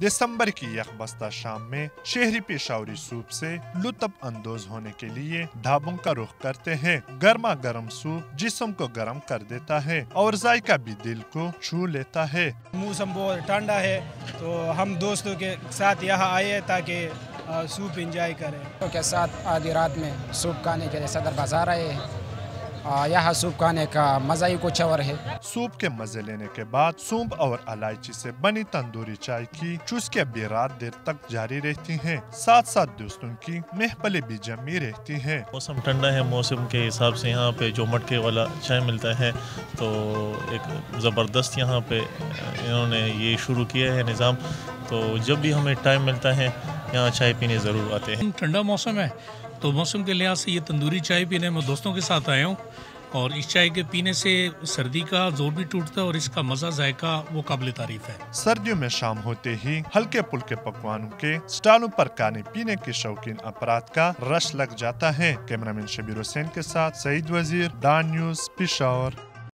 दिसंबर की यकबस्ता शाम में शहरी पेशावरी सूप से लुत्फ अंदोज होने के लिए ढाबों का रुख करते हैं। गर्मा गर्म सूप जिस्म को गर्म कर देता है और जायका भी दिल को छू लेता है। मौसम बहुत ठंडा है तो हम दोस्तों के साथ यहाँ आए ताकि सूप एंजॉय करें। के साथ आधी रात में सूप खाने के लिए सदर बाजार आए हैं। यहाँ सूप खाने का मजा ही कुछ और है। सूप के मजे लेने के बाद सूप और इलायची से बनी तंदूरी चाय की चुस्कियां भी रात देर तक जारी रहती हैं। साथ साथ दोस्तों की महफिलें भी जमी रहती हैं। मौसम ठंडा है, मौसम के हिसाब से यहाँ पे जो मटके वाला चाय मिलता है तो एक ज़बरदस्त यहाँ पे इन्होंने ये शुरू किया है निज़ाम। तो जब भी हमें टाइम मिलता है यहाँ चाय पीने ज़रूर आते हैं। ठंडा मौसम है तो मौसम के लिहाज से ये तंदूरी चाय पीने में दोस्तों के साथ आया हूँ और इस चाय के पीने से सर्दी का जोर भी टूटता है और इसका मजा जायका वो काबिल तारीफ है। सर्दियों में शाम होते ही हल्के पुल्के पकवानों के स्टॉलों पर खाने पीने के शौकीन अफराद का रश लग जाता है। कैमरामैन शबीर हुसैन के साथ सईद वजीर, डॉन न्यूज़, पेशावर।